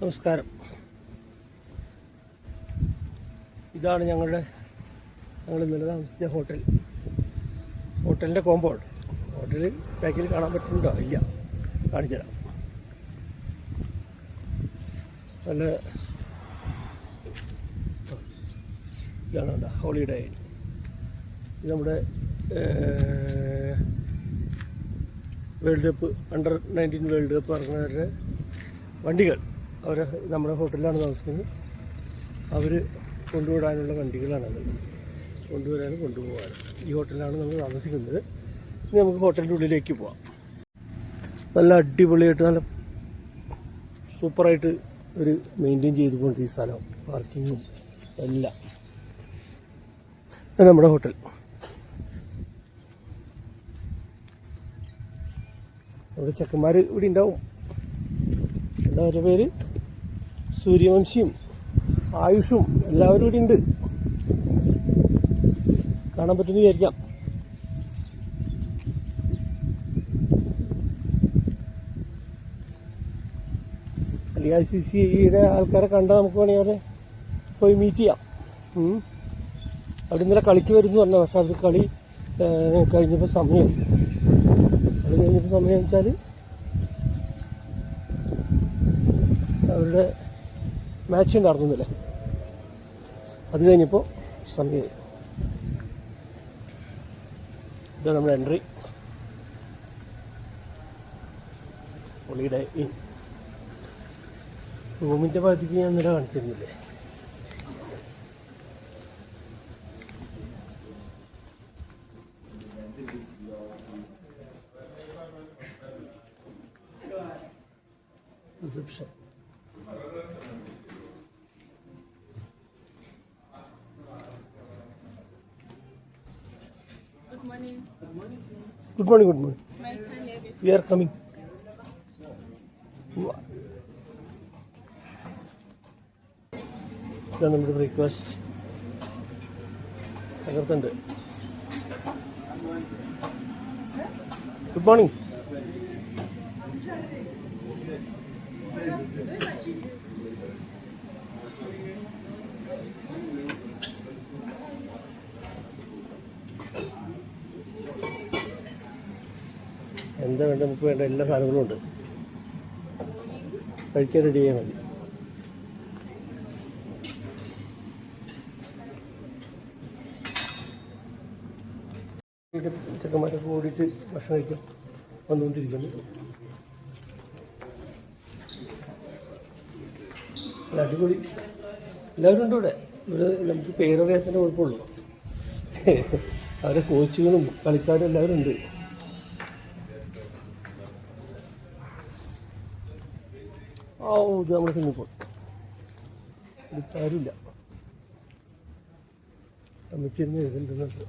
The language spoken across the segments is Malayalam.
നമസ്കാരം. ഇതാണ് ഞങ്ങൾ ഇന്നലെ താമസിച്ച ഹോട്ടലിൻ്റെ കോമ്പൗണ്ട്. ഹോട്ടൽ ബാക്കിൽ കാണാൻ പറ്റുന്നുണ്ടോ? ഇല്ല, കാണിച്ചു തരാം. നല്ല ഇതാണ് ഹോളിഡേ. ഇത് നമ്മുടെ world cup under-19 world cup നടക്കുന്നവരുടെ വണ്ടികൾ അവർ നമ്മുടെ ഹോട്ടലിലാണ് താമസിക്കുന്നത്. അവർ കൊണ്ടുവിടാനുള്ള വണ്ടികളാണത്, കൊണ്ടുവരാനും കൊണ്ടുപോകാനും. ഈ ഹോട്ടലിലാണ് നമ്മൾ താമസിക്കുന്നത്. ഇനി നമുക്ക് ഹോട്ടലിൻ്റെ ഉള്ളിലേക്ക് പോവാം. നല്ല അടിപൊളിയായിട്ട് നല്ല സൂപ്പറായിട്ട് ഒരു മെയിൻറ്റെയിൻ ചെയ്തുകൊണ്ട് ഈ സ്ഥലം, പാർക്കിങ്ങും എല്ലാം. നമ്മുടെ ഹോട്ടൽ നമ്മുടെ ചെക്കന്മാർ ഇവിടെ ഉണ്ടാവും. അവരുടെ പേര് സൂര്യവംശിയും ആയുഷും എല്ലാവരും ഇവിടെ ഉണ്ട്. കാണാൻ പറ്റുമെന്ന് വിചാരിക്കാം. അല്ലെങ്കിൽ ICCയുടെ ആൾക്കാരെ കണ്ടാൽ നമുക്ക് വേണമെങ്കിൽ അവരെ പോയി മീറ്റ് ചെയ്യാം. അവിടെ ഇന്നലെ കളിക്ക് വരുന്നു പറഞ്ഞ, പക്ഷെ അവർ കളി കഴിഞ്ഞപ്പോൾ സമയം വെച്ചാൽ അവരുടെ മാച്ച് ഉണ്ടായിരുന്നില്ലേ, അത് കഴിഞ്ഞപ്പോൾ സമയം. ഇതാണ് നമ്മുടെ എൻട്രി. Holiday Inn. റൂമിൻ്റെ ഭാഗത്തേക്ക് ഞാൻ ഇന്നലെ കാണിച്ചിരുന്നില്ലേ. Reception. Good morning. We are coming. ഇതാണ് നമ്മുടെ ബ്രേക്ക്ഫാസ്റ്റ്. അകത്തുണ്ട്. Good morning. എന്താ വേണ്ട, നമുക്ക് വേണ്ട എല്ലാ സാധനങ്ങളും ഉണ്ട്. കഴിക്കാൻ റെഡി ചെയ്യാൻ മതി. ചെക്കന്മാരൊക്കെ ഓടിയിട്ട് ഭക്ഷണം കഴിക്കാൻ വന്നുകൊണ്ടിരിക്കുന്നു. അടിപൊളി. എല്ലാവരും ഉണ്ട് ഇവിടെ. നമുക്ക് പേരറിയാസിൻ്റെ കുഴപ്പമുള്ളൂ. അവരെ കോച്ചുകളും കളിക്കാരും എല്ലാവരും ഉണ്ട്. ഇത് നമ്മുടെ സ്വിമ്മിംഗ് ഇതിപ്പോൾ ആരുമില്ല. അമ്മച്ചിരുന്ന് എഴുതുന്നുണ്ട്.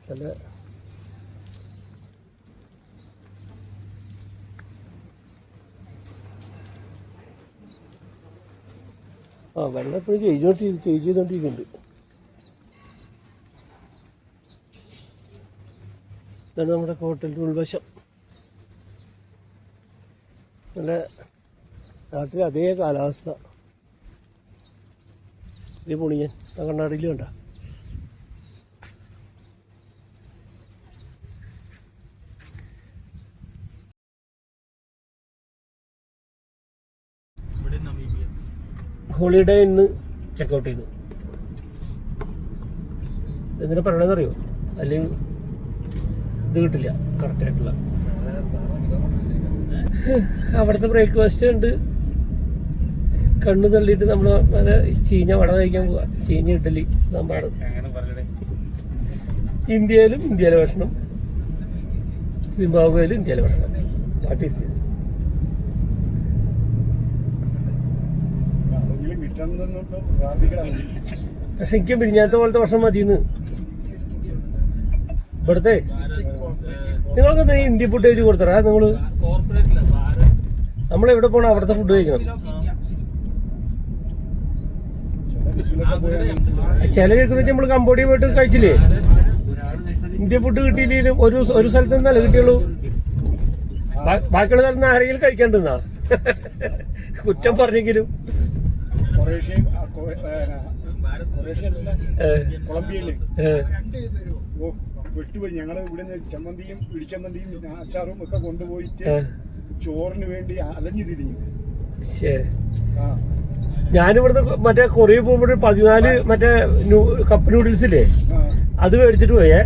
നല്ല വെള്ളം എപ്പോഴും ചേഞ്ച് ചെയ്തുകൊണ്ടിരിക്കുന്നുണ്ട്. ഇതാണ് നമ്മുടെ ഹോട്ടലിൻ്റെ ഉൾവശം. നല്ല നാട്ടിൽ അതേ കാലാവസ്ഥ. ഇതേ പൊണിയൻ കണ്ണാടിയിൽ കണ്ട. ഹോളിഡേ ഇന്ന് ചെക്കൗട്ട് ചെയ്തു. എന്തിനാ പറയണമെന്നറിയോ? അല്ലെങ്കിൽ ഇത് കിട്ടില്ല കറക്റ്റായിട്ടുള്ള. അവിടുത്തെ ബ്രേക്ക്ഫാസ്റ്റ് ഉണ്ട്. കണ്ണ് തള്ളിയിട്ട് നമ്മൾ നല്ല ചീഞ്ഞ വട കഴിക്കാൻ പോവാ. ചീഞ്ഞ ഇഡ്ഡലി സാമ്പാർ. ഇന്ത്യയിലെ ഭക്ഷണം, സിംബാബ്വേയിലും ഇന്ത്യയിലെ ഭക്ഷണം. What is this? പക്ഷെ എനിക്ക് പിരിഞ്ഞാത്ത പോലത്തെ ഭക്ഷണം മതിയെന്ന്. ഇവിടുത്തെ നിങ്ങൾക്ക് ഇന്ത്യ ഫുഡ് കഴിച്ച് കൊടുത്തറാ? നമ്മളെവിടെ പോകണം അവിടുത്തെ ഫുഡ് കഴിക്കണം. ചില കേസ് വെച്ചാൽ നമ്മൾ കംബോഡിയ പോയിട്ട് കഴിച്ചില്ലേ, ഇന്ത്യ ഫുഡ് കിട്ടിയില്ലെങ്കിലും ഒരു സ്ഥലത്ത് നിന്നല്ല കിട്ടിയുള്ളൂ. ബാക്കിയുള്ള സ്ഥലത്ത് നിന്ന് ആരെങ്കിലും കഴിക്കാണ്ടെന്നാ കുറ്റം പറഞ്ഞെങ്കിലും കൊളംബിയയില് വിട്ടുപോയി. ഞങ്ങള് ഇവിടുന്ന് ചമ്മന്തിയും ഇടിച്ചമ്മന്തിയും അച്ചാറും ഒക്കെ കൊണ്ടുപോയിട്ട് ചോറിന് വേണ്ടി അലഞ്ഞു തിരിഞ്ഞു. ഞാനിവിടുന്ന് മറ്റേ കൊറിയ പോകുമ്പോൾ 14 മറ്റേ കപ്പ് നൂഡിൽസ് ഇല്ലേ, അത് മേടിച്ചിട്ട് പോയേ.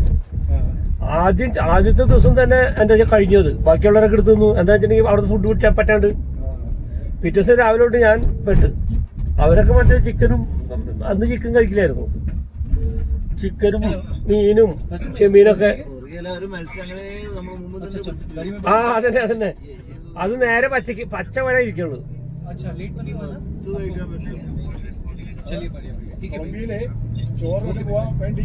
ആദ്യത്തെ ദിവസം തന്നെ എന്താ വെച്ചാൽ കഴിഞ്ഞത്, ബാക്കിയുള്ളവരൊക്കെ എടുത്തു തന്നു. എന്താ വെച്ചിട്ടുണ്ടെങ്കിൽ അവിടുത്തെ ഫുഡ് കിട്ടാൻ പറ്റാണ്ട് പിറ്റേ ദിവസം രാവിലെ തൊട്ട് ഞാൻ പെട്ട്. അവരൊക്കെ മറ്റേ ചിക്കനും, അന്ന് ചിക്കൻ കഴിക്കില്ലായിരുന്നു, ചിക്കനും മീനും ചെമ്മീനൊക്കെ. അതന്നെ അത് നേരെ പച്ച വരെ ഇരിക്കുള്ളൂ. കൊളംബിയയിലെ ചോറിന് പോവാൻ വേണ്ടി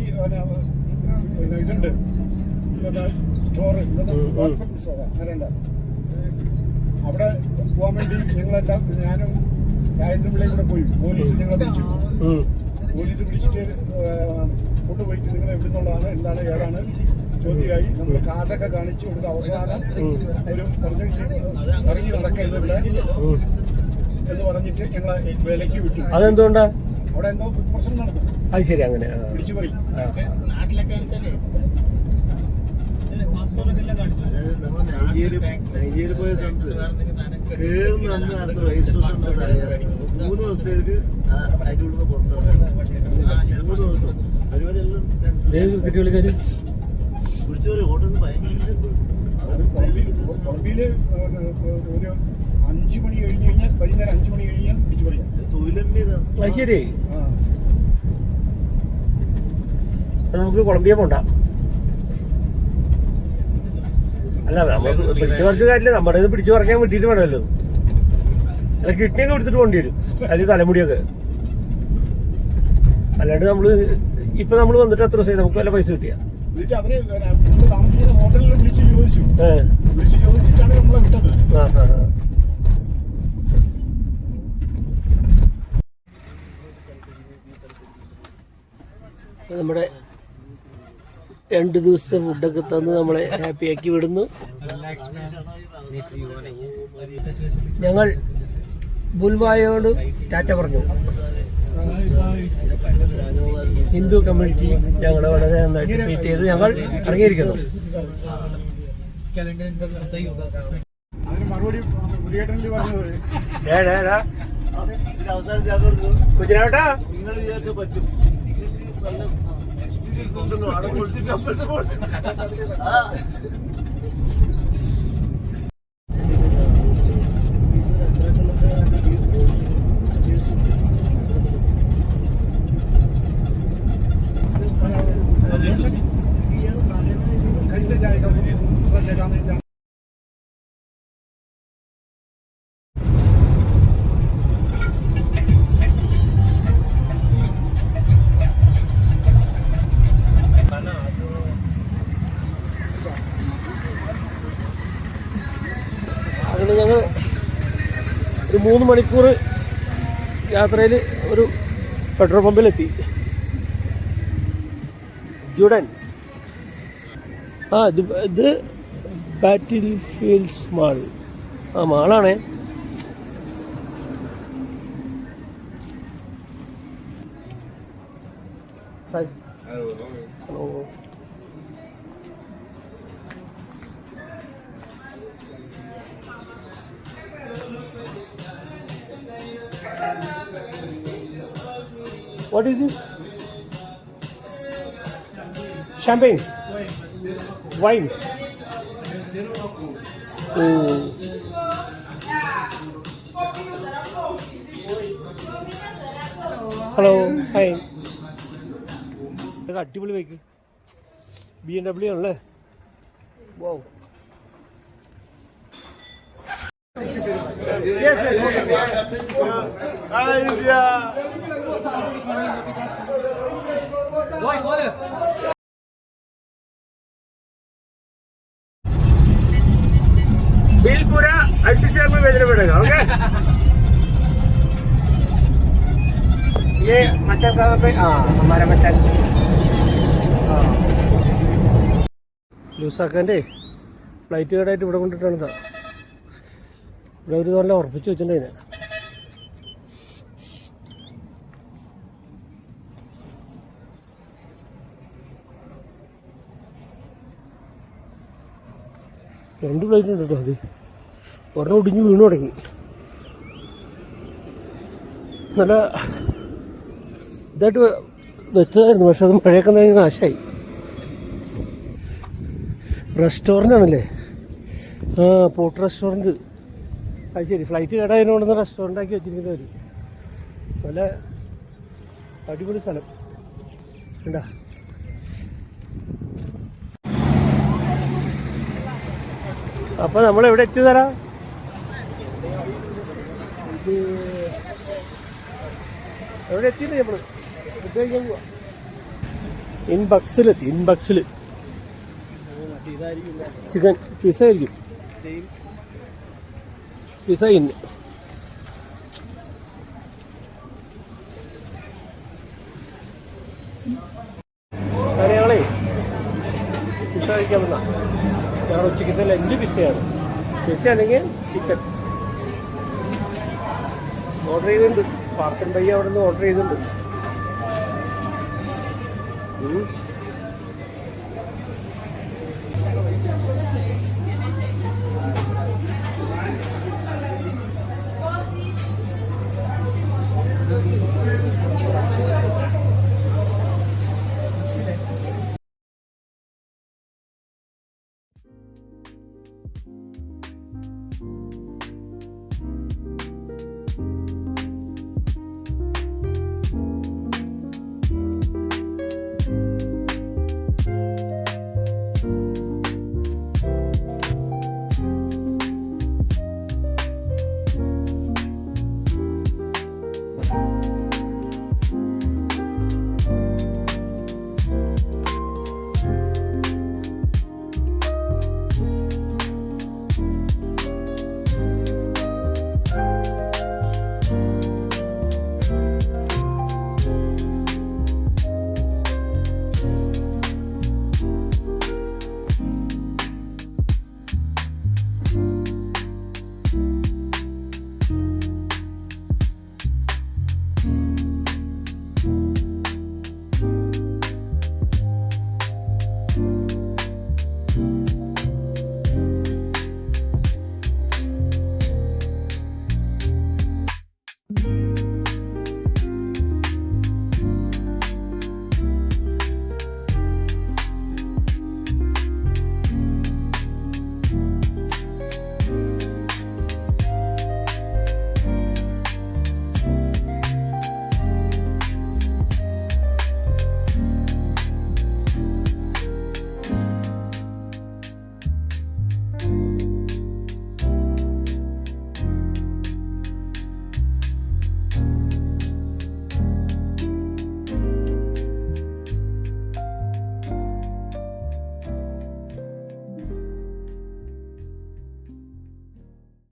ഇതുണ്ട് സ്റ്റോറ്, ആരണ്ട അവിടെ പോവാൻ വേണ്ടി ഞങ്ങളെല്ലാം ഞാനും രാജേന്ദ്രൻ പിള്ളയും കൂടെ പോയി. പോലീസ് ഞങ്ങളെ വിളിച്ചു. പോലീസ് വിളിച്ചിട്ട് കൊണ്ടുപോയിട്ട് നിങ്ങൾ എവിടെ നിന്നുള്ളതാണ്, എന്താണ്, ഏതാണ് ചോദ്യമായി. നമ്മൾ കാർഡൊക്കെ കാണിച്ചു കൊടുത്ത് അവസാനം ഒരു പറഞ്ഞു ഇറങ്ങി നടക്കരുത് ഇവിടെ എന്ന് പറഞ്ഞിട്ട് ഞങ്ങളെ വിലക്ക് വിട്ടു. അതെന്തുകൊണ്ടാ? അവിടെ എന്തോ പ്രശ്നം നടന്നു. അത് ശരി, അങ്ങനെ പിടിച്ചു പോയി. നൈജീരിയ പോയ സ്ഥലത്ത് കേറുന്ന അന്ന് അടുത്ത വൈസ് പ്രസിഡന്റ് 3 ദിവസത്തേക്ക് അതിൻ്റെ ഉള്ളിൽ പുറത്തിറങ്ങാൻ 3 ദിവസം പരിപാടിയെല്ലാം പിടിച്ചു പറയും. ഹോട്ടലിൽ ഭയങ്കര കൊളംബിയയില് ഒരു 5 മണി കഴിഞ്ഞ് കഴിഞ്ഞാൽ വൈകുന്നേരം 5 മണി കഴിഞ്ഞാൽ പിടിച്ചു പറയാം. തൊഴിലിൻ്റെതാണ്. ശരി, നമുക്ക് കൊളംബിയ പോണ്ട. അല്ല, നമ്മൾ പിടിച്ചു പറിച്ച കാര്യമില്ല, നമ്മുടെ ഇത് പിടിച്ചു പറിക്കാൻ വിട്ടിട്ട് വേണമല്ലോ. അല്ല, കിഡ്നിയൊക്കെ എടുത്തിട്ട് പോകേണ്ടി വരും, അല്ലെങ്കിൽ തലമുടിയൊക്കെ. അല്ലാണ്ട് ഇപ്പൊ നമ്മൾ വന്നിട്ട് എത്ര ദിവസമായി നമുക്ക് വല്ല പൈസ കിട്ടിയ? അവര് താമസിക്കുന്ന ഹോട്ടലിൽ വിളിച്ച് ചോദിച്ചിട്ടാണ് നമ്മളെ വിട്ടത്. നമ്മുടെ 2 ദിവസത്തെ ഫുഡൊക്കെ തന്ന് നമ്മളെ ഹാപ്പിയാക്കി വിടുന്നു. ഞങ്ങൾ ബുൽവായോട് ടാറ്റ പറഞ്ഞു. ഹിന്ദു കമ്മ്യൂണിറ്റി ഞങ്ങളെ വളരെ നന്നായിട്ട് ട്രീറ്റ് ചെയ്ത് ഞങ്ങൾ ഇറങ്ങിയിരിക്കുന്നു. കുജരാട്ടാ, നിങ്ങൾ വിചാരിച്ച പറ്റും. നല്ല എക്സ്പീരിയൻസ് ഉണ്ടല്ലോ. അവിടെ കുളിച്ചിട്ട് कैसे जाएगा दूसरा जगह में जाना। അങ്ങനെ ഞങ്ങൾ ഒരു 3 മണിക്കൂർ യാത്രയിൽ ഒരു പെട്രോൾ പമ്പിലെത്തി. ജുഡൻ. ഇത് ബാറ്റിൽ ഫീൽഡ്സ് മാൾ. മാളാണേ. Hello. What is this? Champagne? Wine? Oh. Hello. Hi. ഇതൊക്കെ അടിപൊളി ബൈക്ക്. BMW ആണല്ലേ? Wow. Yes. Hi, India. Bill पूरा 80,000 में भेजना पड़ेगा. ओके. ये मचान कहाँ पे? हमारा मचान. ലൂസാക്കാൻ്റെ ഫ്ലൈറ്റ് കേടായിട്ട് ഇവിടെ കൊണ്ടിട്ടാണ്. ഇവിടെ ഒരു നല്ല ഉറപ്പിച്ച് വെച്ചിട്ടുണ്ടായിന്. രണ്ട് പ്ലേറ്റ് ഉണ്ട് കേട്ടോ. അത് ഒരെണ്ണം ഒടിഞ്ഞ് വീണു തുടങ്ങി. നല്ല ഇതായിട്ട് വെച്ചതായിരുന്നു, പക്ഷെ അത് മഴയൊക്കെ നനഞ്ഞ് നാശമായി. റെസ്റ്റോറൻ്റ് ആണല്ലേ? ആ, പോർട്ട് റെസ്റ്റോറൻറ്റ്. അത് ശരി, ഫ്ലൈറ്റ് കേടായതിനോടൊന്ന് റെസ്റ്റോറൻ്റ് ആക്കി വെച്ചിരിക്കുന്നവർ. നല്ല അടിപൊളി സ്ഥലം ഉണ്ടാ. അപ്പോൾ നമ്മളെവിടെ എത്തി തരാം? എവിടെ എത്തിയില്ലേ നമ്മൾ? ഫുഡ് കഴിക്കാൻ പോവാ. ഇൻബക്സിലെത്തി. ഇൻബക്സിൽ ചിക്കൻ പിസ ആയിരിക്കും. Pizza inn. ഞങ്ങളേ പിസ കഴിക്കാൻ വന്ന ഞങ്ങൾ ഉച്ചക്കത്തെ ലഞ്ച് പിസയാണ്. പിസയാണെങ്കിൽ ചിക്കൻ ഓർഡർ ചെയ്തിട്ടുണ്ട്. പാർക്കൻ ബൈ അവിടെ നിന്ന് ഓർഡർ ചെയ്തിട്ടുണ്ട്.